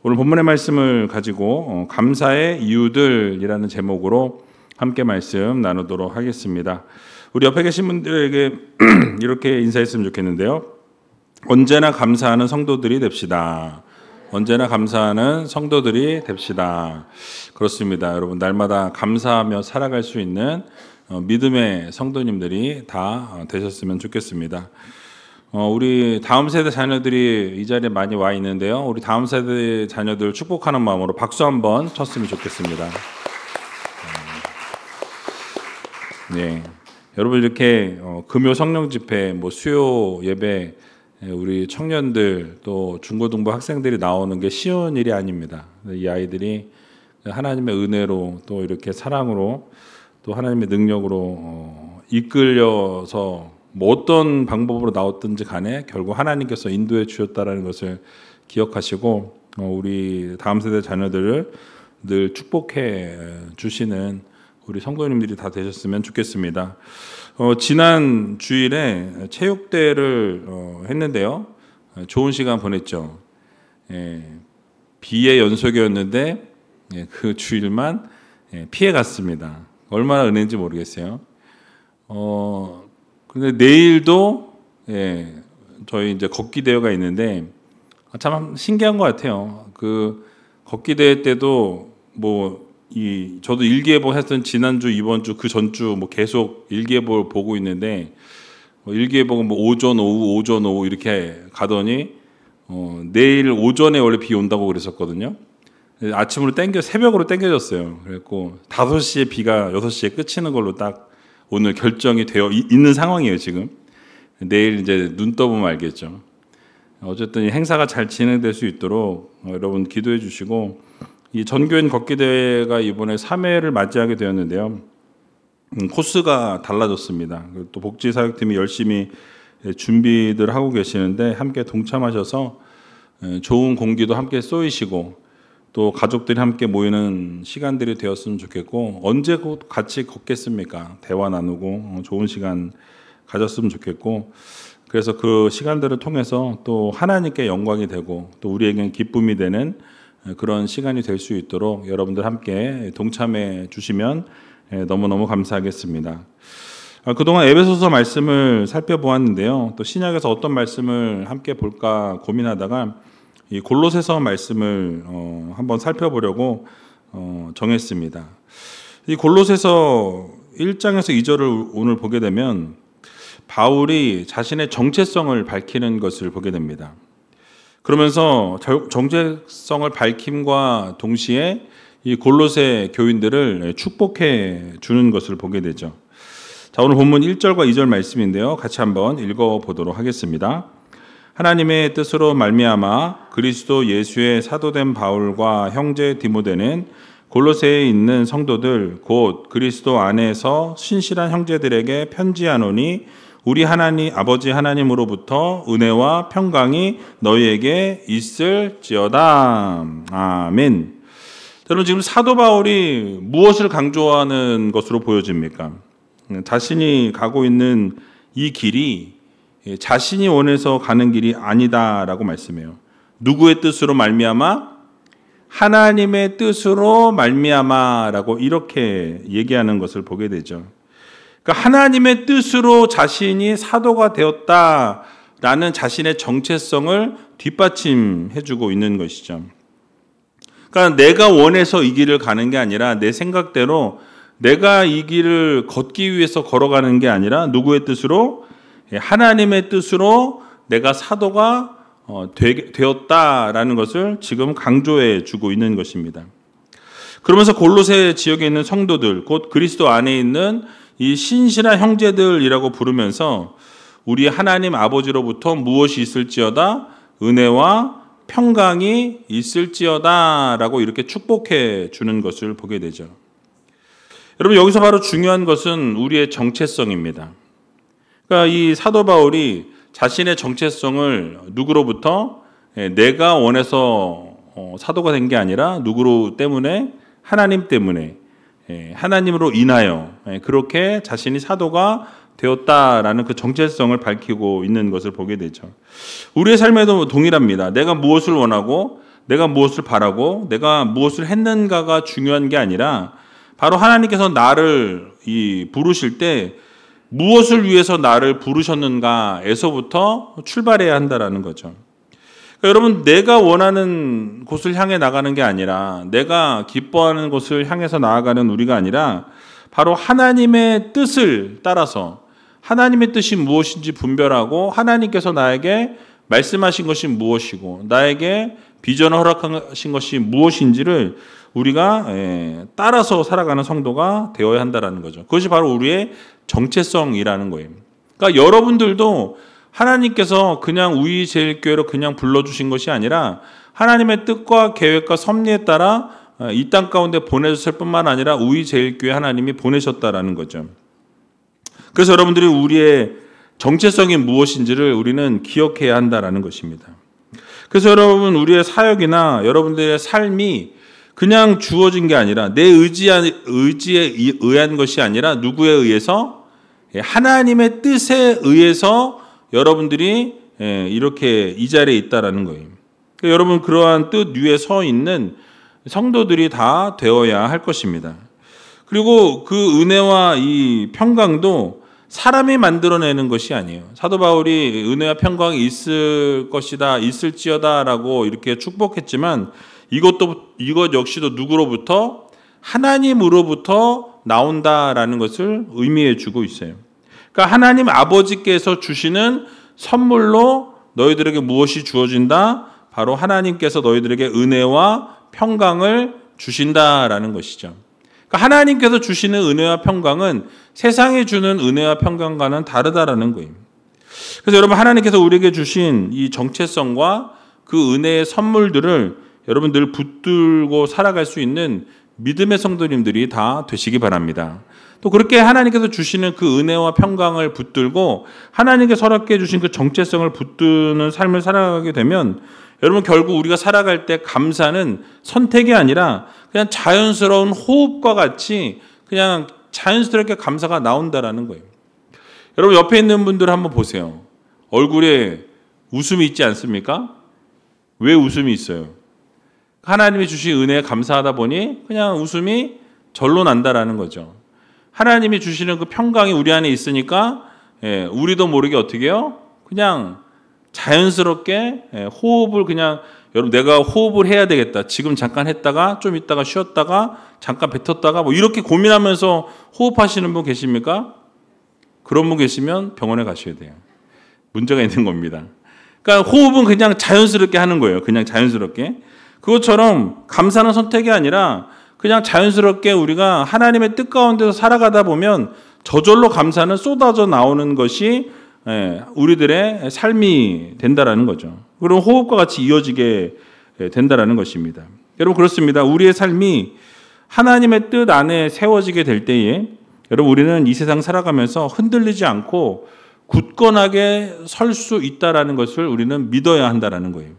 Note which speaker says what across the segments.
Speaker 1: 오늘 본문의 말씀을 가지고 감사의 이유들이라는 제목으로 함께 말씀 나누도록 하겠습니다. 우리 옆에 계신 분들에게 이렇게 인사했으면 좋겠는데요. 언제나 감사하는 성도들이 됩시다. 언제나 감사하는 성도들이 됩시다. 그렇습니다. 여러분, 날마다 감사하며 살아갈 수 있는 믿음의 성도님들이 다 되셨으면 좋겠습니다. 우리 다음 세대 자녀들이 이 자리에 많이 와 있는데요. 우리 다음 세대 자녀들 축복하는 마음으로 박수 한번 쳤으면 좋겠습니다. 네, 여러분 이렇게 금요 성령 집회, 수요 예배, 우리 청년들 또 중고등부 학생들이 나오는 게 쉬운 일이 아닙니다. 이 아이들이 하나님의 은혜로 또 이렇게 사랑으로 또 하나님의 능력으로 이끌려서 어떤 방법으로 나왔든지 간에 결국 하나님께서 인도해 주셨다라는 것을 기억하시고 우리 다음 세대 자녀들을 늘 축복해 주시는 우리 성도님들이 다 되셨으면 좋겠습니다. 지난 주일에 체육대회를 했는데요. 좋은 시간 보냈죠. 비의 연속이었는데 그 주일만 피해 갔습니다. 얼마나 은혜인지 모르겠어요. 근데 내일도 저희 이제 걷기 대회가 있는데 참 신기한 것 같아요. 그 걷기 대회 때도 저도 일기예보 했던 지난주, 이번주, 그 전주 계속 일기예보를 보고 있는데 일기예보가 오전, 오후 이렇게 가더니 내일 오전에 원래 비 온다고 그랬었거든요. 아침으로 새벽으로 땡겨졌어요. 그래갖고 5시에 비가 6시에 그치는 걸로 딱 오늘 결정이 되어 있는 상황이에요, 지금. 내일 이제 눈 떠보면 알겠죠. 어쨌든 이 행사가 잘 진행될 수 있도록 여러분 기도해 주시고, 이 전교인 걷기 대회가 이번에 3회를 맞이하게 되었는데요. 코스가 달라졌습니다. 또 복지사역팀이 열심히 준비들 하고 계시는데 함께 동참하셔서 좋은 공기도 함께 쏘이시고 또 가족들이 함께 모이는 시간들이 되었으면 좋겠고, 언제 같이 걷겠습니까? 대화 나누고 좋은 시간 가졌으면 좋겠고, 그래서 그 시간들을 통해서 또 하나님께 영광이 되고 또 우리에게는 기쁨이 되는 그런 시간이 될 수 있도록 여러분들 함께 동참해 주시면 너무너무 감사하겠습니다. 그동안 에베소서 말씀을 살펴보았는데요. 또 신약에서 어떤 말씀을 함께 볼까 고민하다가 이 골로새서 말씀을 한번 살펴보려고 정했습니다. 이 골로새서 1장에서 2절을 오늘 보게 되면 바울이 자신의 정체성을 밝히는 것을 보게 됩니다. 그러면서 정체성을 밝힘과 동시에 이 골로새 교인들을 축복해 주는 것을 보게 되죠. 자, 오늘 본문 1절과 2절 말씀인데요. 같이 한번 읽어보도록 하겠습니다. 하나님의 뜻으로 말미암아 그리스도 예수의 사도된 바울과 형제 디모데는 골로새에 있는 성도들 곧 그리스도 안에서 신실한 형제들에게 편지하노니 우리 하나님 아버지 하나님으로부터 은혜와 평강이 너희에게 있을지어다. 아멘. 여러분, 지금 사도 바울이 무엇을 강조하는 것으로 보여집니까? 자신이 가고 있는 이 길이 자신이 원해서 가는 길이 아니다라고 말씀해요. 누구의 뜻으로 말미암아? 하나님의 뜻으로 말미암아라고 이렇게 얘기하는 것을 보게 되죠. 그러니까 하나님의 뜻으로 자신이 사도가 되었다라는 자신의 정체성을 뒷받침해주고 있는 것이죠. 그러니까 내가 원해서 이 길을 가는 게 아니라 내 생각대로 내가 이 길을 걷기 위해서 걸어가는 게 아니라 누구의 뜻으로? 하나님의 뜻으로 내가 사도가 되었다라는 것을 지금 강조해 주고 있는 것입니다. 그러면서 골로새 지역에 있는 성도들, 곧 그리스도 안에 있는 이 신실한 형제들이라고 부르면서 우리 하나님 아버지로부터 무엇이 있을지어다? 은혜와 평강이 있을지어다라고 이렇게 축복해 주는 것을 보게 되죠. 여러분, 여기서 바로 중요한 것은 우리의 정체성입니다. 그러니까 이 사도 바울이 자신의 정체성을 누구로부터? 내가 원해서 사도가 된 게 아니라 누구 때문에? 하나님 때문에, 하나님으로 인하여 그렇게 자신이 사도가 되었다라는 그 정체성을 밝히고 있는 것을 보게 되죠. 우리의 삶에도 동일합니다. 내가 무엇을 원하고 내가 무엇을 바라고 내가 무엇을 했는가가 중요한 게 아니라 바로 하나님께서 나를 부르실 때 무엇을 위해서 나를 부르셨는가에서부터 출발해야 한다라는 거죠. 그러니까 여러분, 내가 원하는 곳을 향해 나가는 게 아니라 내가 기뻐하는 곳을 향해서 나아가는 우리가 아니라 바로 하나님의 뜻을 따라서 하나님의 뜻이 무엇인지 분별하고 하나님께서 나에게 말씀하신 것이 무엇이고 나에게 비전을 허락하신 것이 무엇인지를 우리가 따라서 살아가는 성도가 되어야 한다는 거죠. 그것이 바로 우리의 정체성이라는 거예요. 그러니까 여러분들도 하나님께서 그냥 우이제일교회로 그냥 불러주신 것이 아니라 하나님의 뜻과 계획과 섭리에 따라 이 땅 가운데 보내셨을 뿐만 아니라 우이제일교회 하나님이 보내셨다라는 거죠. 그래서 여러분들이 우리의 정체성이 무엇인지를 우리는 기억해야 한다라는 것입니다. 그래서 여러분, 우리의 사역이나 여러분들의 삶이 그냥 주어진 게 아니라 내 의지에 의한 것이 아니라 누구에 의해서? 하나님의 뜻에 의해서 여러분들이 이렇게 이 자리에 있다라는 거예요. 그러니까 여러분, 그러한 뜻 위에 서 있는 성도들이 다 되어야 할 것입니다. 그리고 그 은혜와 이 평강도 사람이 만들어내는 것이 아니에요. 사도 바울이 은혜와 평강이 있을 것이다, 있을지어다라고 이렇게 축복했지만 이것 역시도 누구로부터? 하나님으로부터 나온다라는 것을 의미해 주고 있어요. 그러니까 하나님 아버지께서 주시는 선물로 너희들에게 무엇이 주어진다? 바로 하나님께서 너희들에게 은혜와 평강을 주신다라는 것이죠. 그러니까 하나님께서 주시는 은혜와 평강은 세상이 주는 은혜와 평강과는 다르다라는 거예요. 그래서 여러분, 하나님께서 우리에게 주신 이 정체성과 그 은혜의 선물들을 여러분 늘 붙들고 살아갈 수 있는 믿음의 성도님들이 다 되시기 바랍니다. 또 그렇게 하나님께서 주시는 그 은혜와 평강을 붙들고 하나님께서 허락해 주신 그 정체성을 붙드는 삶을 살아가게 되면 여러분, 결국 우리가 살아갈 때 감사는 선택이 아니라 그냥 자연스러운 호흡과 같이 그냥 자연스럽게 감사가 나온다라는 거예요. 여러분, 옆에 있는 분들 한번 보세요. 얼굴에 웃음이 있지 않습니까? 왜 웃음이 있어요? 하나님이 주신 은혜에 감사하다 보니 그냥 웃음이 절로 난다라는 거죠. 하나님이 주시는 그 평강이 우리 안에 있으니까 우리도 모르게 어떻게 해요? 그냥 자연스럽게 호흡을 그냥, 여러분, 내가 호흡을 해야 되겠다. 지금 잠깐 했다가 좀 있다가 쉬었다가 잠깐 뱉었다가 뭐 이렇게 고민하면서 호흡하시는 분 계십니까? 그런 분 계시면 병원에 가셔야 돼요. 문제가 있는 겁니다. 그러니까 호흡은 그냥 자연스럽게 하는 거예요. 그냥 자연스럽게. 그것처럼 감사는 선택이 아니라 그냥 자연스럽게 우리가 하나님의 뜻 가운데서 살아가다 보면 저절로 감사는 쏟아져 나오는 것이 우리들의 삶이 된다라는 거죠. 그럼 호흡과 같이 이어지게 된다라는 것입니다. 여러분, 그렇습니다. 우리의 삶이 하나님의 뜻 안에 세워지게 될 때에 여러분, 우리는 이 세상 살아가면서 흔들리지 않고 굳건하게 설 수 있다라는 것을 우리는 믿어야 한다라는 거예요.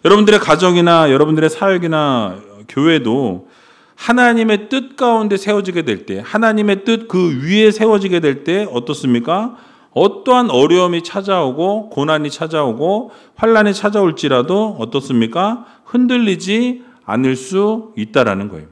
Speaker 1: 여러분들의 가정이나 여러분들의 사역이나 교회도 하나님의 뜻 가운데 세워지게 될 때, 하나님의 뜻 그 위에 세워지게 될 때 어떻습니까? 어떠한 어려움이 찾아오고 고난이 찾아오고 환난이 찾아올지라도 어떻습니까? 흔들리지 않을 수 있다라는 거예요.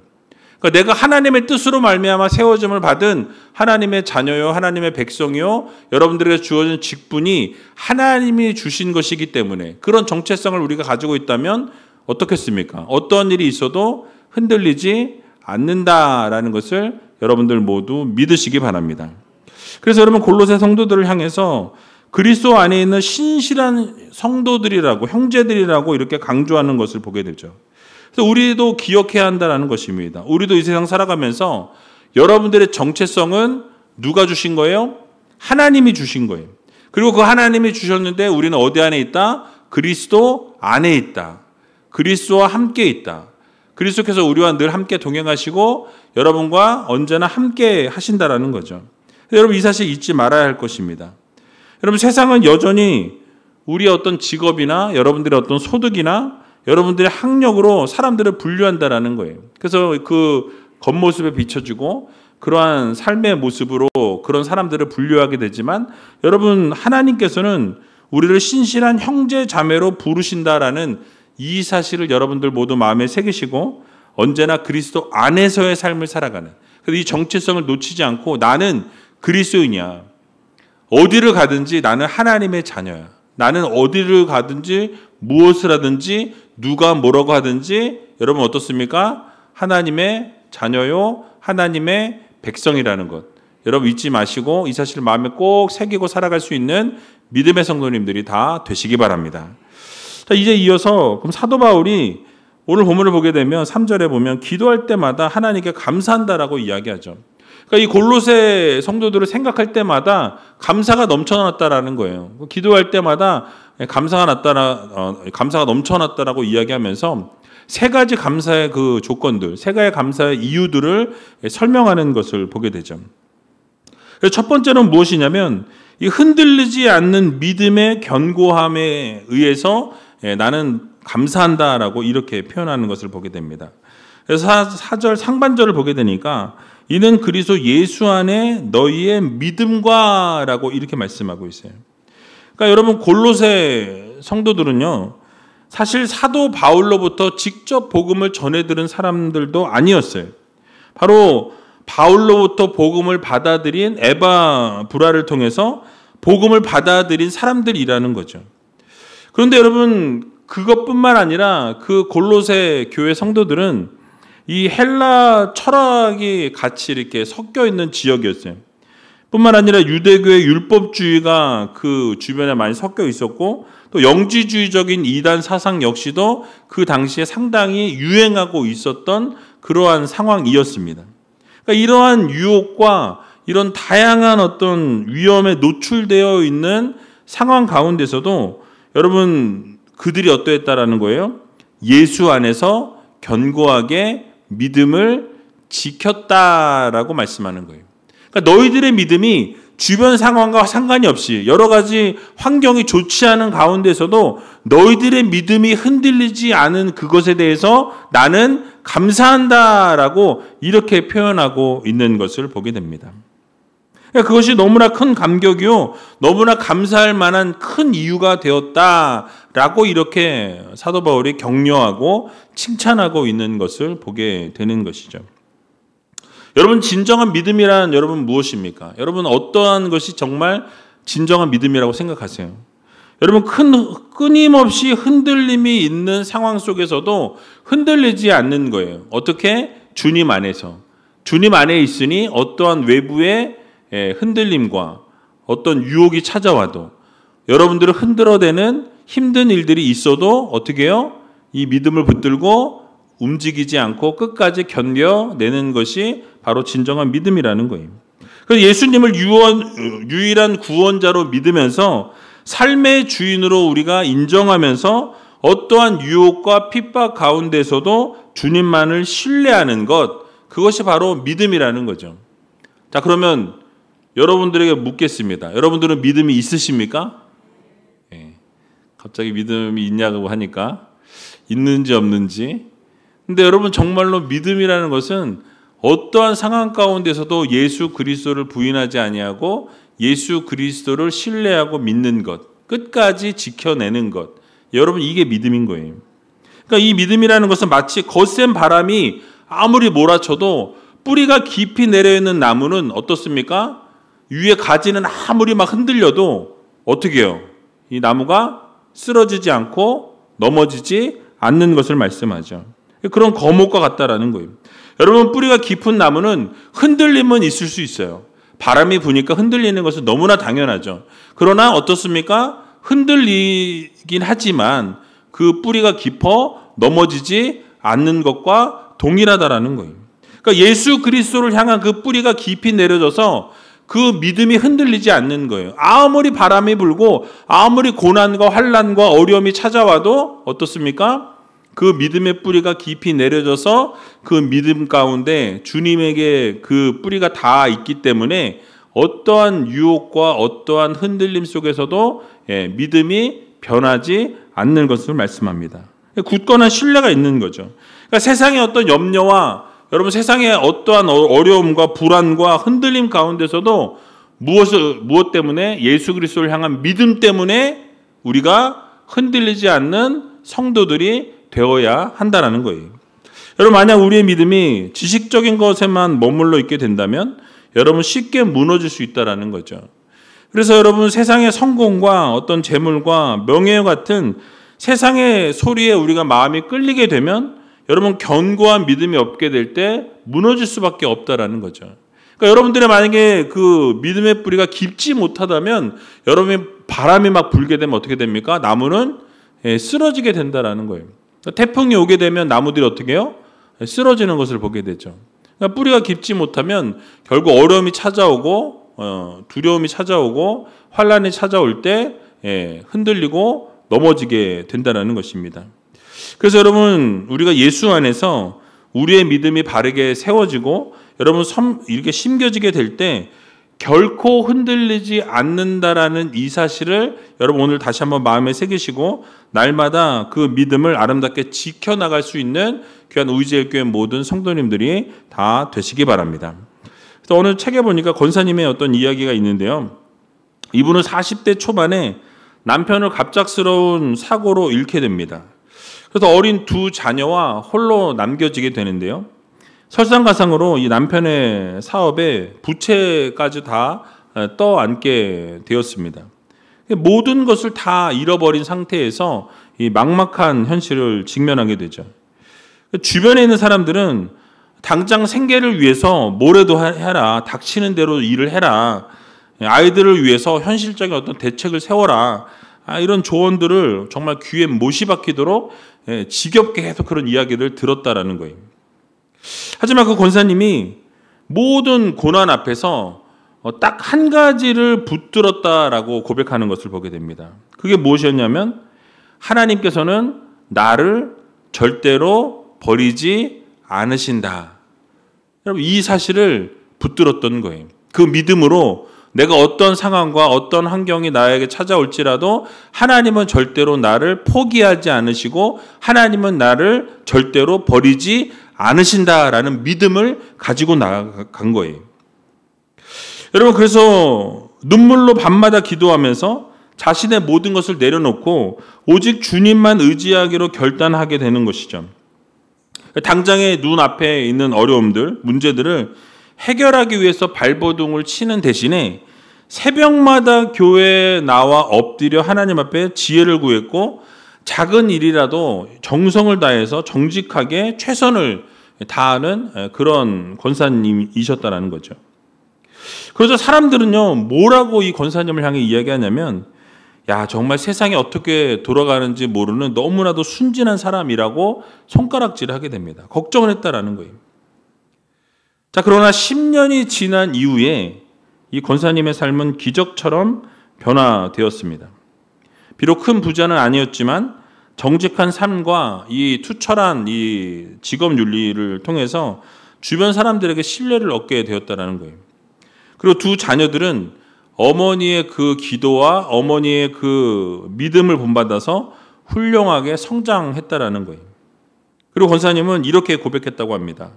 Speaker 1: 그러니까 내가 하나님의 뜻으로 말미암아 세워짐을 받은 하나님의 자녀요, 하나님의 백성이요, 여러분들에게 주어진 직분이 하나님이 주신 것이기 때문에 그런 정체성을 우리가 가지고 있다면 어떻겠습니까? 어떠한 일이 있어도 흔들리지 않는다라는 것을 여러분들 모두 믿으시기 바랍니다. 그래서 여러분, 골로새 성도들을 향해서 그리스도 안에 있는 신실한 성도들이라고, 형제들이라고 이렇게 강조하는 것을 보게 되죠. 그래서 우리도 기억해야 한다는 것입니다. 우리도 이 세상 살아가면서 여러분들의 정체성은 누가 주신 거예요? 하나님이 주신 거예요. 그리고 그 하나님이 주셨는데 우리는 어디 안에 있다? 그리스도 안에 있다. 그리스도와 함께 있다. 그리스도께서 우리와 늘 함께 동행하시고 여러분과 언제나 함께 하신다라는 거죠. 여러분, 이 사실 잊지 말아야 할 것입니다. 여러분, 세상은 여전히 우리의 어떤 직업이나 여러분들의 어떤 소득이나 여러분들의 학력으로 사람들을 분류한다라는 거예요. 그래서 그 겉모습에 비춰지고 그러한 삶의 모습으로 그런 사람들을 분류하게 되지만 여러분, 하나님께서는 우리를 신실한 형제 자매로 부르신다라는 이 사실을 여러분들 모두 마음에 새기시고 언제나 그리스도 안에서의 삶을 살아가는, 그래서 이 정체성을 놓치지 않고 나는 그리스도인이야. 어디를 가든지 나는 하나님의 자녀야. 나는 어디를 가든지 무엇을 하든지 누가 뭐라고 하든지 여러분 어떻습니까? 하나님의 자녀요, 하나님의 백성이라는 것. 여러분 잊지 마시고 이 사실을 마음에 꼭 새기고 살아갈 수 있는 믿음의 성도님들이 다 되시기 바랍니다. 자, 이제 이어서 그럼 사도 바울이 오늘 본문을 보게 되면 3절에 보면 기도할 때마다 하나님께 감사한다라고 이야기하죠. 그러니까 이 골로새 성도들을 생각할 때마다 감사가 넘쳐났다라는 거예요. 기도할 때마다 감사가 넘쳐났다라고 이야기하면서 세 가지 감사의 그 조건들, 세 가지 감사의 이유들을 설명하는 것을 보게 되죠. 첫 번째는 무엇이냐면 이 흔들리지 않는 믿음의 견고함에 의해서 나는 감사한다라고 이렇게 표현하는 것을 보게 됩니다. 그래서 4절 상반절을 보게 되니까 이는 그리스도 예수 안에 너희의 믿음과 라고 이렇게 말씀하고 있어요. 그러니까 여러분 골로새 성도들은요, 사실 사도 바울로부터 직접 복음을 전해 들은 사람들도 아니었어요. 바로 바울로부터 복음을 받아들인 에바브라를 통해서 복음을 받아들인 사람들이라는 거죠. 그런데 여러분 그것뿐만 아니라 그 골로새 교회 성도들은 이 헬라 철학이 같이 이렇게 섞여 있는 지역이었어요. 뿐만 아니라 유대교의 율법주의가 그 주변에 많이 섞여 있었고 또 영지주의적인 이단 사상 역시도 그 당시에 상당히 유행하고 있었던 그러한 상황이었습니다. 그러니까 이러한 유혹과 이런 다양한 어떤 위험에 노출되어 있는 상황 가운데서도 여러분 그들이 어떠했다라는 거예요? 예수 안에서 견고하게 믿음을 지켰다라고 말씀하는 거예요. 그러니까 너희들의 믿음이 주변 상황과 상관이 없이 여러 가지 환경이 좋지 않은 가운데서도 너희들의 믿음이 흔들리지 않은 그것에 대해서 나는 감사한다라고 이렇게 표현하고 있는 것을 보게 됩니다. 그러니까 그것이 너무나 큰 감격이요, 너무나 감사할 만한 큰 이유가 되었다라고 이렇게 사도 바울이 격려하고 칭찬하고 있는 것을 보게 되는 것이죠. 여러분 진정한 믿음이란 여러분 무엇입니까? 여러분 어떠한 것이 정말 진정한 믿음이라고 생각하세요? 여러분 끊임없이 흔들림이 있는 상황 속에서도 흔들리지 않는 거예요. 어떻게? 주님 안에서. 주님 안에 있으니 어떠한 외부의 흔들림과 어떤 유혹이 찾아와도 여러분들을 흔들어대는 힘든 일들이 있어도 어떻게 해요? 이 믿음을 붙들고 움직이지 않고 끝까지 견뎌내는 것이 바로 진정한 믿음이라는 거예요. 그래서 예수님을 유일한 구원자로 믿으면서 삶의 주인으로 우리가 인정하면서 어떠한 유혹과 핍박 가운데서도 주님만을 신뢰하는 것, 그것이 바로 믿음이라는 거죠. 자, 그러면 여러분들에게 묻겠습니다. 여러분들은 믿음이 있으십니까? 네. 갑자기 믿음이 있냐고 하니까 있는지 없는지. 근데 여러분 정말로 믿음이라는 것은 어떠한 상황 가운데서도 예수 그리스도를 부인하지 아니하고 예수 그리스도를 신뢰하고 믿는 것, 끝까지 지켜내는 것. 여러분 이게 믿음인 거예요. 그러니까 이 믿음이라는 것은 마치 거센 바람이 아무리 몰아쳐도 뿌리가 깊이 내려있는 나무는 어떻습니까? 위에 가지는 아무리 막 흔들려도 어떻게 해요? 이 나무가 쓰러지지 않고 넘어지지 않는 것을 말씀하죠. 그런 거목과 같다라는 거예요. 여러분 뿌리가 깊은 나무는 흔들림은 있을 수 있어요. 바람이 부니까 흔들리는 것은 너무나 당연하죠. 그러나 어떻습니까? 흔들리긴 하지만 그 뿌리가 깊어 넘어지지 않는 것과 동일하다라는 거예요. 그러니까 예수 그리스도를 향한 그 뿌리가 깊이 내려져서 그 믿음이 흔들리지 않는 거예요. 아무리 바람이 불고 아무리 고난과 환난과 어려움이 찾아와도 어떻습니까? 그 믿음의 뿌리가 깊이 내려져서 그 믿음 가운데 주님에게 그 뿌리가 닿아 있기 때문에 어떠한 유혹과 어떠한 흔들림 속에서도 믿음이 변하지 않는 것을 말씀합니다. 굳건한 신뢰가 있는 거죠. 그러니까 세상의 어떤 염려와 여러분 세상의 어떠한 어려움과 불안과 흔들림 가운데서도 무엇 때문에? 예수 그리스도를 향한 믿음 때문에 우리가 흔들리지 않는 성도들이 되어야 한다라는 거예요. 여러분, 만약 우리의 믿음이 지식적인 것에만 머물러 있게 된다면 여러분 쉽게 무너질 수 있다라는 거죠. 그래서 여러분, 세상의 성공과 어떤 재물과 명예 같은 세상의 소리에 우리가 마음이 끌리게 되면 여러분, 견고한 믿음이 없게 될 때 무너질 수밖에 없다라는 거죠. 그러니까 여러분들의 만약에 그 믿음의 뿌리가 깊지 못하다면 여러분이 바람이 막 불게 되면 어떻게 됩니까? 나무는 쓰러지게 된다라는 거예요. 그러니까 태풍이 오게 되면 나무들이 어떻게 해요? 쓰러지는 것을 보게 되죠. 그러니까 뿌리가 깊지 못하면 결국 어려움이 찾아오고 두려움이 찾아오고 환란이 찾아올 때 흔들리고 넘어지게 된다는 것입니다. 그래서 여러분, 우리가 예수 안에서 우리의 믿음이 바르게 세워지고 여러분 이렇게 심겨지게 될 때 결코 흔들리지 않는다라는 이 사실을 여러분 오늘 다시 한번 마음에 새기시고 날마다 그 믿음을 아름답게 지켜나갈 수 있는 귀한 우이제일교회 모든 성도님들이 다 되시기 바랍니다. 그래서 오늘 책에 보니까 권사님의 어떤 이야기가 있는데요. 이분은 40대 초반에 남편을 갑작스러운 사고로 잃게 됩니다. 그래서 어린 두 자녀와 홀로 남겨지게 되는데요. 설상가상으로 이 남편의 사업에 부채까지 다 떠안게 되었습니다. 모든 것을 다 잃어버린 상태에서 이 막막한 현실을 직면하게 되죠. 주변에 있는 사람들은 당장 생계를 위해서 뭐라도 해라, 닥치는 대로 일을 해라, 아이들을 위해서 현실적인 어떤 대책을 세워라, 이런 조언들을 정말 귀에 못이 박히도록 지겹게 해서 그런 이야기를 들었다라는 거예요. 하지만 그 권사님이 모든 고난 앞에서 딱 한 가지를 붙들었다라고 고백하는 것을 보게 됩니다. 그게 무엇이었냐면 하나님께서는 나를 절대로 버리지 않으신다. 여러분, 이 사실을 붙들었던 거예요. 그 믿음으로 내가 어떤 상황과 어떤 환경이 나에게 찾아올지라도 하나님은 절대로 나를 포기하지 않으시고 하나님은 나를 절대로 버리지 않으신다라는 믿음을 가지고 나간 거예요. 여러분, 그래서 눈물로 밤마다 기도하면서 자신의 모든 것을 내려놓고 오직 주님만 의지하기로 결단하게 되는 것이죠. 당장의 눈앞에 있는 어려움들, 문제들을 해결하기 위해서 발버둥을 치는 대신에 새벽마다 교회에 나와 엎드려 하나님 앞에 지혜를 구했고 작은 일이라도 정성을 다해서 정직하게 최선을 다하는 그런 권사님이셨다는 거죠. 그래서 사람들은요, 뭐라고 이 권사님을 향해 이야기하냐면, 야, 정말 세상이 어떻게 돌아가는지 모르는 너무나도 순진한 사람이라고 손가락질을 하게 됩니다. 걱정을 했다라는 거예요. 자, 그러나 10년이 지난 이후에 이 권사님의 삶은 기적처럼 변화되었습니다. 비록 큰 부자는 아니었지만 정직한 삶과 이 투철한 이 직업 윤리를 통해서 주변 사람들에게 신뢰를 얻게 되었다는 거예요. 그리고 두 자녀들은 어머니의 그 기도와 어머니의 그 믿음을 본받아서 훌륭하게 성장했다라는 거예요. 그리고 권사님은 이렇게 고백했다고 합니다.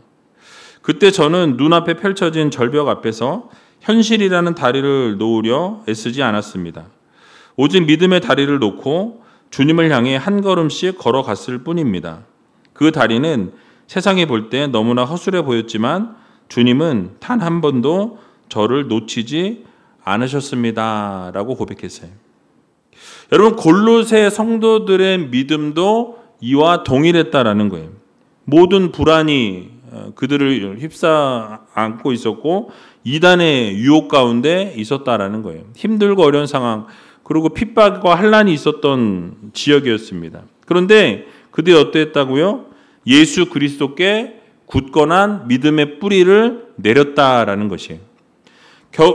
Speaker 1: 그때 저는 눈앞에 펼쳐진 절벽 앞에서 현실이라는 다리를 놓으려 애쓰지 않았습니다. 오직 믿음의 다리를 놓고 주님을 향해 한 걸음씩 걸어갔을 뿐입니다. 그 다리는 세상이 볼 때 너무나 허술해 보였지만 주님은 단 한 번도 저를 놓치지 않으셨습니다. 라고 고백했어요. 여러분, 골로새 성도들의 믿음도 이와 동일했다라는 거예요. 모든 불안이 그들을 휩싸 안고 있었고 이단의 유혹 가운데 있었다라는 거예요. 힘들고 어려운 상황, 그리고 핍박과 환난이 있었던 지역이었습니다. 그런데 그들이 어땠다고요? 예수 그리스도께 굳건한 믿음의 뿌리를 내렸다라는 것이에요.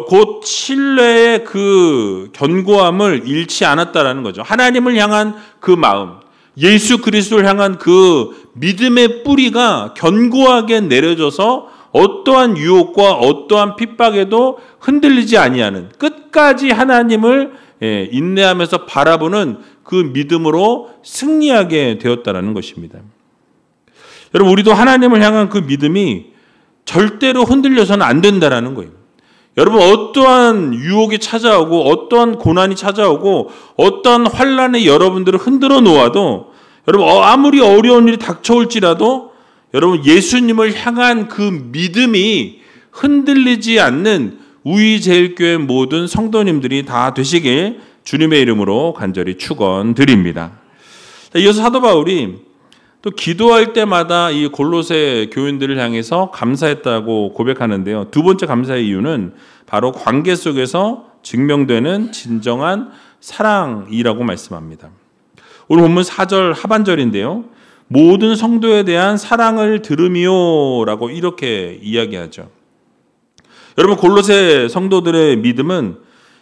Speaker 1: 곧 신뢰의 그 견고함을 잃지 않았다라는 거죠. 하나님을 향한 그 마음, 예수 그리스도를 향한 그 믿음의 뿌리가 견고하게 내려져서 어떠한 유혹과 어떠한 핍박에도 흔들리지 아니하는, 끝까지 하나님을 인내하면서 바라보는 그 믿음으로 승리하게 되었다라는 것입니다. 여러분, 우리도 하나님을 향한 그 믿음이 절대로 흔들려서는 안 된다라는 거예요. 여러분, 어떠한 유혹이 찾아오고 어떠한 고난이 찾아오고 어떠한 환난에 여러분들을 흔들어 놓아도 여러분 아무리 어려운 일이 닥쳐올지라도 여러분 예수님을 향한 그 믿음이 흔들리지 않는 우이제일교회 모든 성도님들이 다 되시길 주님의 이름으로 간절히 축원드립니다. 이어서 사도 바울이 또 기도할 때마다 이 골로새 교인들을 향해서 감사했다고 고백하는데요. 두 번째 감사의 이유는 바로 관계 속에서 증명되는 진정한 사랑이라고 말씀합니다. 오늘 본문 4절 하반절인데요. 모든 성도에 대한 사랑을 들으미오라고 이렇게 이야기하죠. 여러분 골로새 성도들의 믿음은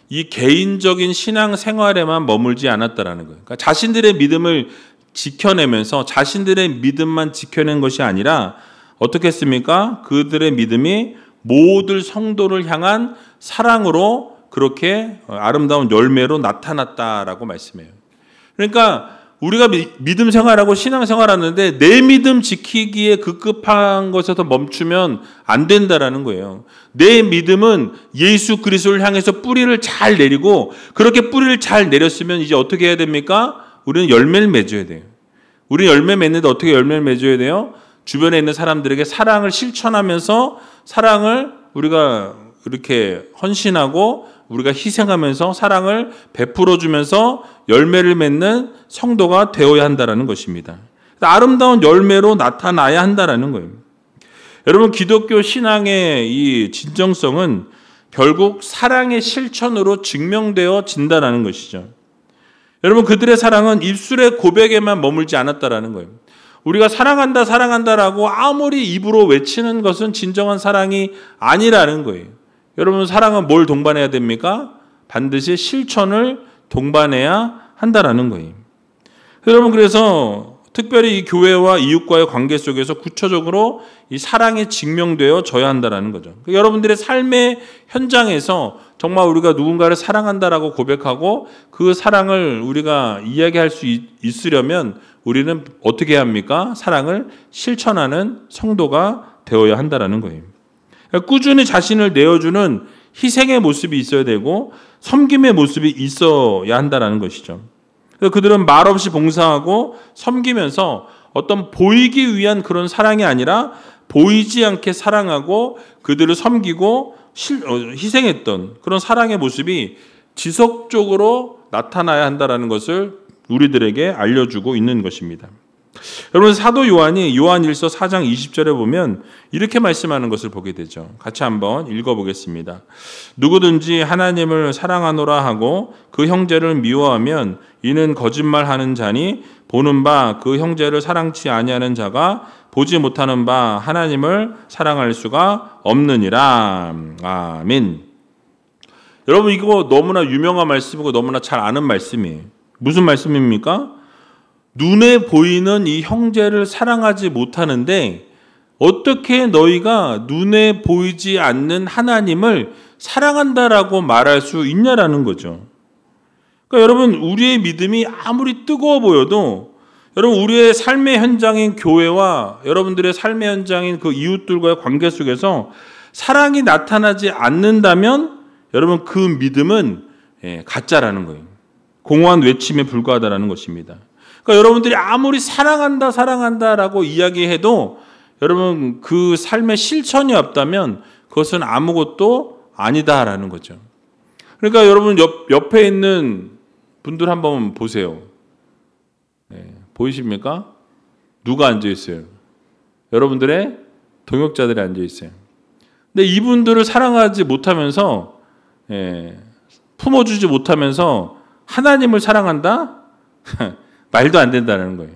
Speaker 1: 이 개인적인 신앙 생활에만 머물지 않았다라는 거예요. 그러니까 자신들의 믿음을 지켜내면서 자신들의 믿음만 지켜낸 것이 아니라 어떻게 했습니까? 그들의 믿음이 모든 성도를 향한 사랑으로 그렇게 아름다운 열매로 나타났다라고 말씀해요. 그러니까 우리가 믿음 생활하고 신앙 생활하는데 내 믿음 지키기에 급급한 것에서 멈추면 안 된다라는 거예요. 내 믿음은 예수 그리스도를 향해서 뿌리를 잘 내리고 그렇게 뿌리를 잘 내렸으면 이제 어떻게 해야 됩니까? 우리는 열매를 맺어야 돼요. 우리는 열매 맺는데 어떻게 열매를 맺어야 돼요? 주변에 있는 사람들에게 사랑을 실천하면서 사랑을 우리가 이렇게 헌신하고 우리가 희생하면서 사랑을 베풀어주면서 열매를 맺는 성도가 되어야 한다는 것입니다. 아름다운 열매로 나타나야 한다는 거예요. 여러분 기독교 신앙의 이 진정성은 결국 사랑의 실천으로 증명되어진다는 것이죠. 여러분 그들의 사랑은 입술의 고백에만 머물지 않았다는 거예요. 우리가 사랑한다 사랑한다라고 아무리 입으로 외치는 것은 진정한 사랑이 아니라는 거예요. 여러분 사랑은 뭘 동반해야 됩니까? 반드시 실천을 동반해야 한다라는 거예요. 여러분 그래서 특별히 이 교회와 이웃과의 관계 속에서 구체적으로 이 사랑이 증명되어져야 한다라는 거죠. 여러분들의 삶의 현장에서 정말 우리가 누군가를 사랑한다라고 고백하고 그 사랑을 우리가 이야기할 수 있으려면 우리는 어떻게 해야 합니까? 사랑을 실천하는 성도가 되어야 한다라는 거예요. 꾸준히 자신을 내어주는 희생의 모습이 있어야 되고 섬김의 모습이 있어야 한다는 것이죠. 그들은 말없이 봉사하고 섬기면서 어떤 보이기 위한 그런 사랑이 아니라 보이지 않게 사랑하고 그들을 섬기고 희생했던 그런 사랑의 모습이 지속적으로 나타나야 한다는 것을 우리들에게 알려주고 있는 것입니다. 여러분 사도 요한이 요한일서 4장 20절에 보면 이렇게 말씀하는 것을 보게 되죠. 같이 한번 읽어보겠습니다. 누구든지 하나님을 사랑하노라 하고 그 형제를 미워하면 이는 거짓말하는 자니 보는 바 그 형제를 사랑치 아니하는 자가 보지 못하는 바 하나님을 사랑할 수가 없느니라. 아멘. 여러분 이거 너무나 유명한 말씀이고 너무나 잘 아는 말씀이에요. 무슨 말씀입니까? 눈에 보이는 이 형제를 사랑하지 못하는데 어떻게 너희가 눈에 보이지 않는 하나님을 사랑한다라고 말할 수 있냐라는 거죠. 그러니까 여러분 우리의 믿음이 아무리 뜨거워 보여도 여러분 우리의 삶의 현장인 교회와 여러분들의 삶의 현장인 그 이웃들과의 관계 속에서 사랑이 나타나지 않는다면 여러분 그 믿음은 가짜라는 거예요. 공허한 외침에 불과하다라는 것입니다. 그러니까 여러분들이 아무리 사랑한다라고 이야기해도 여러분 그 삶의 실천이 없다면 그것은 아무것도 아니다라는 거죠. 그러니까 여러분 옆에 있는 분들 한번 보세요. 보이십니까? 누가 앉아 있어요? 여러분들의 동역자들이 앉아 있어요. 근데 이분들을 사랑하지 못하면서 품어주지 못하면서 하나님을 사랑한다? 말도 안 된다는 거예요.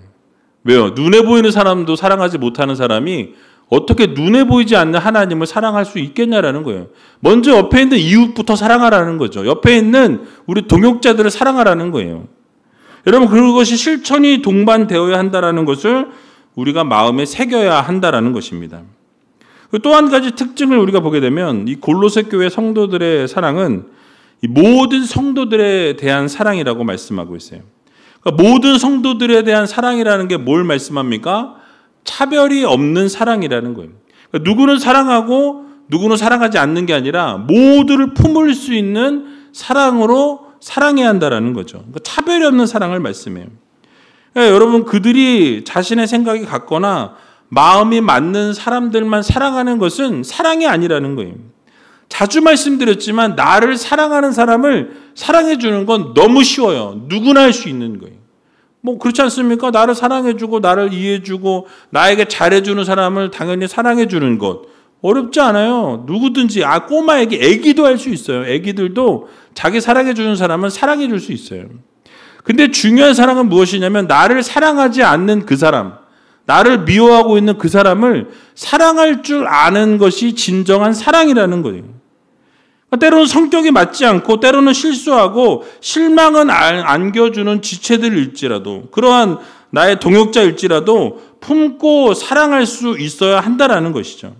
Speaker 1: 왜요? 눈에 보이는 사람도 사랑하지 못하는 사람이 어떻게 눈에 보이지 않는 하나님을 사랑할 수 있겠냐라는 거예요. 먼저 옆에 있는 이웃부터 사랑하라는 거죠. 옆에 있는 우리 동역자들을 사랑하라는 거예요. 여러분 그것이 실천이 동반되어야 한다는 것을 우리가 마음에 새겨야 한다는 것입니다. 또 한 가지 특징을 우리가 보게 되면 이 골로새 교회 성도들의 사랑은 이 모든 성도들에 대한 사랑이라고 말씀하고 있어요. 그러니까 모든 성도들에 대한 사랑이라는 게 뭘 말씀합니까? 차별이 없는 사랑이라는 거예요. 그러니까 누구는 사랑하고 누구는 사랑하지 않는 게 아니라 모두를 품을 수 있는 사랑으로 사랑해야 한다는 거죠. 그러니까 차별이 없는 사랑을 말씀해요. 여러분, 그들이 자신의 생각이 같거나 마음이 맞는 사람들만 사랑하는 것은 사랑이 아니라는 거예요. 자주 말씀드렸지만 나를 사랑하는 사람을 사랑해 주는 건 너무 쉬워요. 누구나 할 수 있는 거예요. 뭐 그렇지 않습니까? 나를 사랑해 주고 나를 이해해 주고 나에게 잘해 주는 사람을 당연히 사랑해 주는 것 어렵지 않아요. 누구든지 꼬마에게 애기도 할 수 있어요. 애기들도 자기 사랑해 주는 사람은 사랑해 줄 수 있어요. 근데 중요한 사랑은 무엇이냐면 나를 사랑하지 않는 그 사람, 나를 미워하고 있는 그 사람을 사랑할 줄 아는 것이 진정한 사랑이라는 거예요. 때로는 성격이 맞지 않고 때로는 실수하고 실망은 안겨주는 지체들일지라도 그러한 나의 동역자일지라도 품고 사랑할 수 있어야 한다라는 것이죠.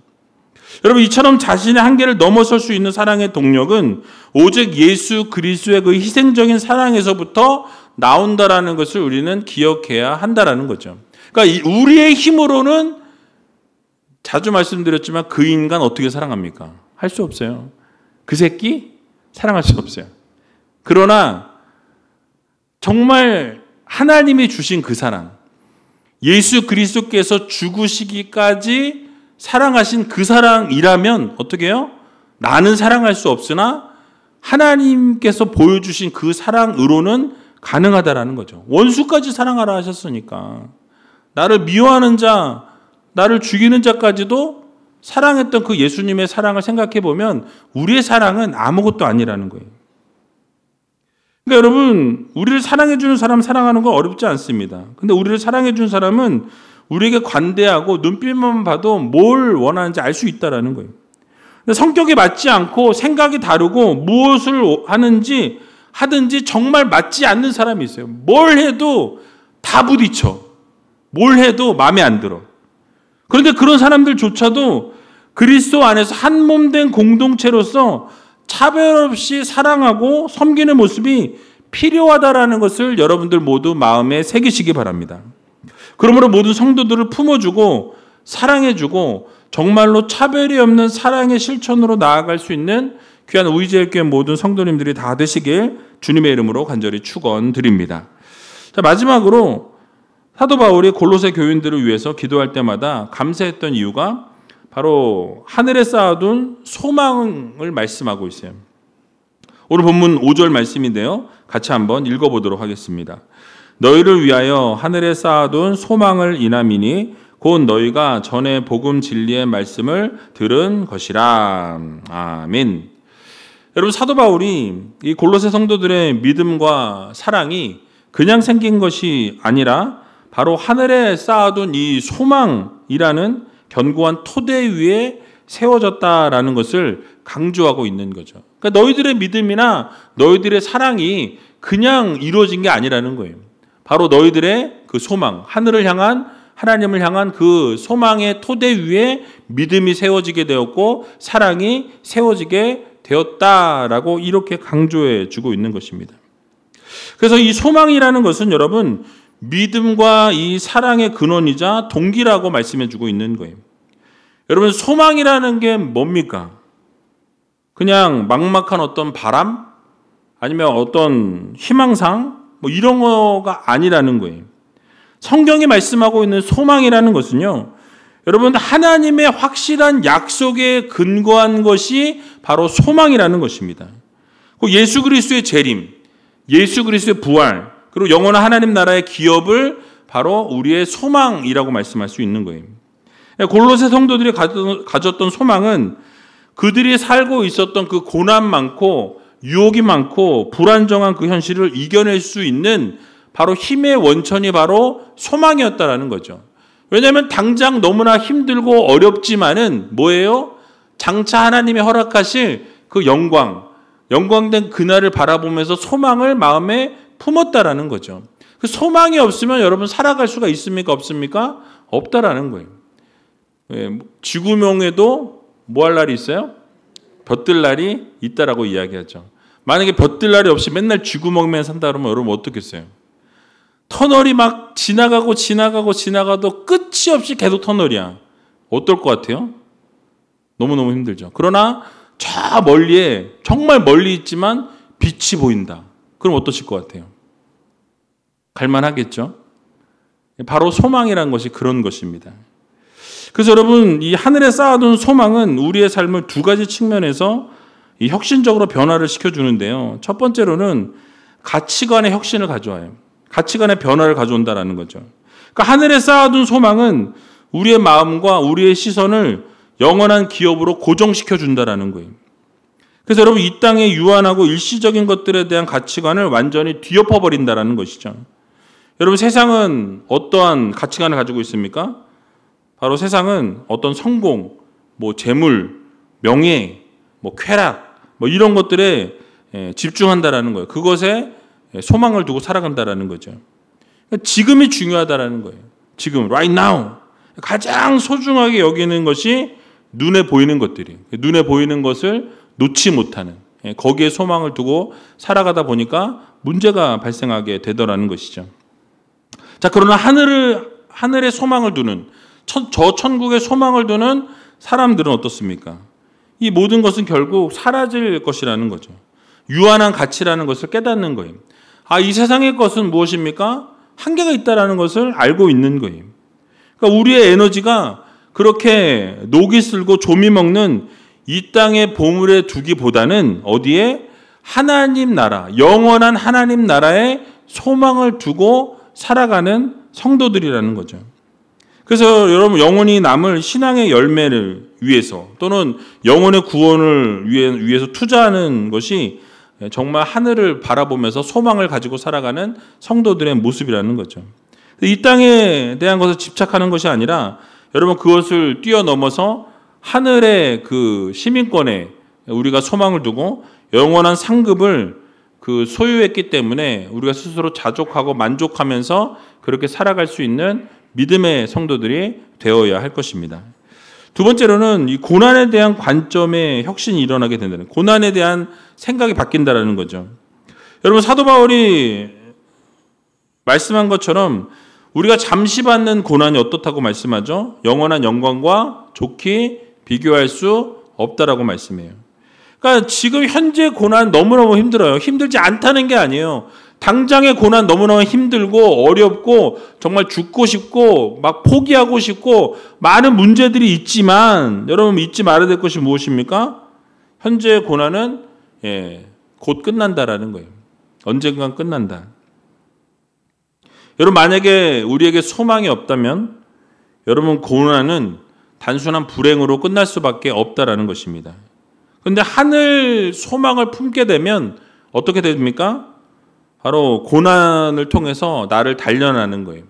Speaker 1: 여러분, 이처럼 자신의 한계를 넘어설 수 있는 사랑의 동력은 오직 예수 그리스도의 그 희생적인 사랑에서부터 나온다라는 것을 우리는 기억해야 한다라는 거죠. 그러니까 우리의 힘으로는 자주 말씀드렸지만 그 인간 어떻게 사랑합니까? 할 수 없어요. 그 새끼 사랑할 수 없어요. 그러나 정말 하나님이 주신 그 사랑, 예수 그리스도께서 죽으시기까지 사랑하신 그 사랑이라면 어떻게 해요? 나는 사랑할 수 없으나 하나님께서 보여주신 그 사랑으로는 가능하다라는 거죠. 원수까지 사랑하라 하셨으니까 나를 미워하는 자, 나를 죽이는 자까지도 사랑했던 그 예수님의 사랑을 생각해 보면 우리의 사랑은 아무것도 아니라는 거예요. 그러니까 여러분, 우리를 사랑해 주는 사람 사랑하는 건 어렵지 않습니다. 근데 우리를 사랑해 주는 사람은 우리에게 관대하고 눈빛만 봐도 뭘 원하는지 알 수 있다라는 거예요. 근데 성격이 맞지 않고 생각이 다르고 무엇을 하든지 정말 맞지 않는 사람이 있어요. 뭘 해도 다 부딪혀. 뭘 해도 마음에 안 들어. 그런데 그런 사람들조차도 그리스도 안에서 한 몸 된 공동체로서 차별 없이 사랑하고 섬기는 모습이 필요하다라는 것을 여러분들 모두 마음에 새기시기 바랍니다. 그러므로 모든 성도들을 품어주고 사랑해주고 정말로 차별이 없는 사랑의 실천으로 나아갈 수 있는 귀한 우이제일교회 모든 성도님들이 다 되시길 주님의 이름으로 간절히 축원드립니다. 자, 마지막으로 사도 바울이 골로새 교인들을 위해서 기도할 때마다 감사했던 이유가 바로 하늘에 쌓아둔 소망을 말씀하고 있어요. 오늘 본문 5절 말씀인데요. 같이 한번 읽어보도록 하겠습니다. 너희를 위하여 하늘에 쌓아둔 소망을 인함이니 곧 너희가 전에 복음 진리의 말씀을 들은 것이라. 아멘. 여러분, 사도 바울이 이 골로새 성도들의 믿음과 사랑이 그냥 생긴 것이 아니라 바로 하늘에 쌓아둔 이 소망이라는 견고한 토대 위에 세워졌다라는 것을 강조하고 있는 거죠. 그러니까 너희들의 믿음이나 너희들의 사랑이 그냥 이루어진 게 아니라는 거예요. 바로 너희들의 그 소망, 하나님을 향한 그 소망의 토대 위에 믿음이 세워지게 되었고 사랑이 세워지게 되었다라고 이렇게 강조해 주고 있는 것입니다. 그래서 이 소망이라는 것은 여러분 믿음과 이 사랑의 근원이자 동기라고 말씀해 주고 있는 거예요. 여러분, 소망이라는 게 뭡니까? 그냥 막막한 어떤 바람? 아니면 어떤 희망상? 뭐 이런 거가 아니라는 거예요. 성경이 말씀하고 있는 소망이라는 것은요, 여러분, 하나님의 확실한 약속에 근거한 것이 바로 소망이라는 것입니다. 예수 그리스도의 재림, 예수 그리스도의 부활, 그리고 영원한 하나님 나라의 기업을 바로 우리의 소망이라고 말씀할 수 있는 거예요. 골로새 성도들이 가졌던 소망은 그들이 살고 있었던 그 고난 많고 유혹이 많고 불안정한 그 현실을 이겨낼 수 있는 바로 힘의 원천이 바로 소망이었다라는 거죠. 왜냐하면 당장 너무나 힘들고 어렵지만은 뭐예요? 장차 하나님이 허락하실 그 영광된 그날을 바라보면서 소망을 마음에 품었다라는 거죠. 그 소망이 없으면 여러분 살아갈 수가 있습니까? 없습니까? 없다라는 거예요. 지구명에도 뭐 할 날이 있어요? 볕들 날이 있다라고 이야기하죠. 만약에 볕들 날이 없이 맨날 쥐구멍만 산다 그러면 여러분 어떻겠어요? 터널이 막 지나가도 끝이 없이 계속 터널이야. 어떨 것 같아요? 너무너무 힘들죠. 그러나 저 멀리에 정말 멀리 있지만 빛이 보인다. 그럼 어떠실 것 같아요? 갈만하겠죠? 바로 소망이라는 것이 그런 것입니다. 그래서 여러분, 이 하늘에 쌓아둔 소망은 우리의 삶을 두 가지 측면에서 이 혁신적으로 변화를 시켜주는데요. 첫 번째로는 가치관의 혁신을 가져와요. 가치관의 변화를 가져온다는 거죠. 그러니까 하늘에 쌓아둔 소망은 우리의 마음과 우리의 시선을 영원한 기업으로 고정시켜 준다는 거예요. 그래서 여러분, 이 땅의 유한하고 일시적인 것들에 대한 가치관을 완전히 뒤엎어 버린다는 것이죠. 여러분, 세상은 어떠한 가치관을 가지고 있습니까? 바로 세상은 어떤 성공, 재물, 명예, 쾌락, 이런 것들에 집중한다라는 거예요. 그것에 소망을 두고 살아간다라는 거죠. 그러니까 지금이 중요하다라는 거예요. 지금, right now. 가장 소중하게 여기는 것이 눈에 보이는 것들이, 눈에 보이는 것을 놓지 못하는, 거기에 소망을 두고 살아가다 보니까 문제가 발생하게 되더라는 것이죠. 자, 그러나 하늘에 소망을 두는, 저 천국에 소망을 두는 사람들은 어떻습니까? 이 모든 것은 결국 사라질 것이라는 거죠. 유한한 가치라는 것을 깨닫는 거예요. 이 세상의 것은 무엇입니까? 한계가 있다는 것을 알고 있는 거예요. 그러니까 우리의 에너지가 그렇게 녹이 슬고 조미 먹는 이 땅의 보물에 두기보다는 어디에? 하나님 나라, 영원한 하나님 나라에 소망을 두고 살아가는 성도들이라는 거죠. 그래서 여러분, 영원히 남을 신앙의 열매를 위해서 또는 영혼의 구원을 위해서 투자하는 것이 정말 하늘을 바라보면서 소망을 가지고 살아가는 성도들의 모습이라는 거죠. 이 땅에 대한 것을 집착하는 것이 아니라 여러분, 그것을 뛰어넘어서 하늘의 그 시민권에 우리가 소망을 두고 영원한 상급을 소유했기 때문에 우리가 스스로 자족하고 만족하면서 그렇게 살아갈 수 있는 믿음의 성도들이 되어야 할 것입니다. 두 번째로는 이 고난에 대한 관점의 혁신이 일어나게 된다는, 고난에 대한 생각이 바뀐다는 거죠. 여러분, 사도 바울이 말씀한 것처럼 우리가 잠시 받는 고난이 어떻다고 말씀하죠? 영원한 영광과 좋게 비교할 수 없다라고 말씀해요. 그러니까 지금 현재 고난 너무너무 힘들어요. 힘들지 않다는 게 아니에요. 당장의 고난 너무너무 힘들고 어렵고 정말 죽고 싶고 막 포기하고 싶고 많은 문제들이 있지만 여러분, 잊지 말아야 될 것이 무엇입니까? 현재의 고난은 곧 끝난다라는 거예요. 언젠간 끝난다. 여러분, 만약에 우리에게 소망이 없다면 여러분, 고난은 단순한 불행으로 끝날 수밖에 없다라는 것입니다. 그런데 하늘 소망을 품게 되면 어떻게 됩니까? 바로 고난을 통해서 나를 단련하는 거예요.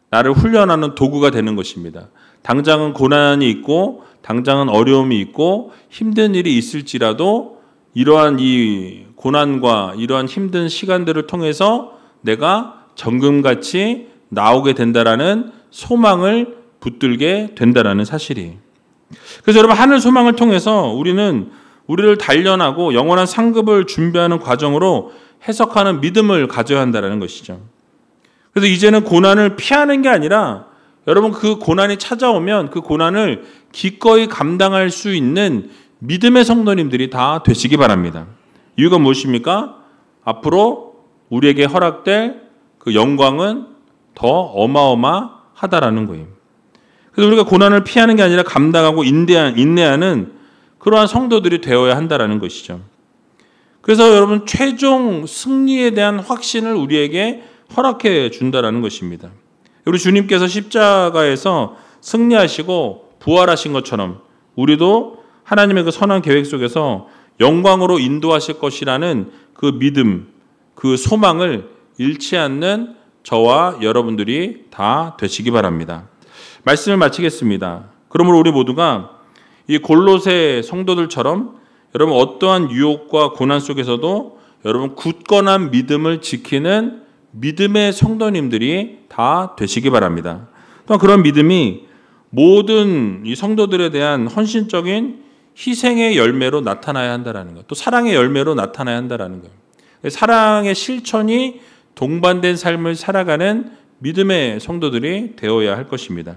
Speaker 1: 나를 훈련하는 도구가 되는 것입니다. 당장은 고난이 있고 당장은 어려움이 있고 힘든 일이 있을지라도 이러한 이 고난과 이러한 힘든 시간들을 통해서 내가 정금같이 나오게 된다라는 소망을 붙들게 된다라는 사실이. 그래서 여러분, 하늘 소망을 통해서 우리는 우리를 단련하고 영원한 상급을 준비하는 과정으로 해석하는 믿음을 가져야 한다는 것이죠. 그래서 이제는 고난을 피하는 게 아니라 여러분, 그 고난이 찾아오면 그 고난을 기꺼이 감당할 수 있는 믿음의 성도님들이 다 되시기 바랍니다. 이유가 무엇입니까? 앞으로 우리에게 허락될 그 영광은 더 어마어마하다라는 거예요. 그래서 우리가 고난을 피하는 게 아니라 감당하고 인내하는 그러한 성도들이 되어야 한다라는 것이죠. 그래서 여러분, 최종 승리에 대한 확신을 우리에게 허락해 준다라는 것입니다. 우리 주님께서 십자가에서 승리하시고 부활하신 것처럼 우리도 하나님의 그 선한 계획 속에서 영광으로 인도하실 것이라는 그 믿음, 그 소망을 잃지 않는 저와 여러분들이 다 되시기 바랍니다. 말씀을 마치겠습니다. 그러므로 우리 모두가 이 골로새 성도들처럼 여러분, 어떠한 유혹과 고난 속에서도 여러분 굳건한 믿음을 지키는 믿음의 성도님들이 다 되시기 바랍니다. 또한 그런 믿음이 모든 이 성도들에 대한 헌신적인 희생의 열매로 나타나야 한다는 것, 또 사랑의 열매로 나타나야 한다는 것. 사랑의 실천이 동반된 삶을 살아가는 믿음의 성도들이 되어야 할 것입니다.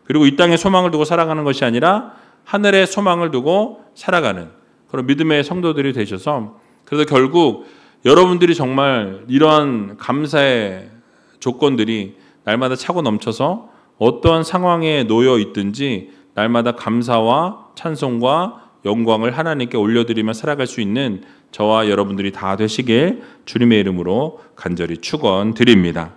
Speaker 1: 그리고 이 땅에 소망을 두고 살아가는 것이 아니라 하늘에 소망을 두고 살아가는 그런 믿음의 성도들이 되셔서, 그래서 결국 여러분들이 정말 이러한 감사의 조건들이 날마다 차고 넘쳐서 어떠한 상황에 놓여 있든지 날마다 감사와 찬송과 영광을 하나님께 올려드리며 살아갈 수 있는 저와 여러분들이 다 되시길 주님의 이름으로 간절히 축원드립니다.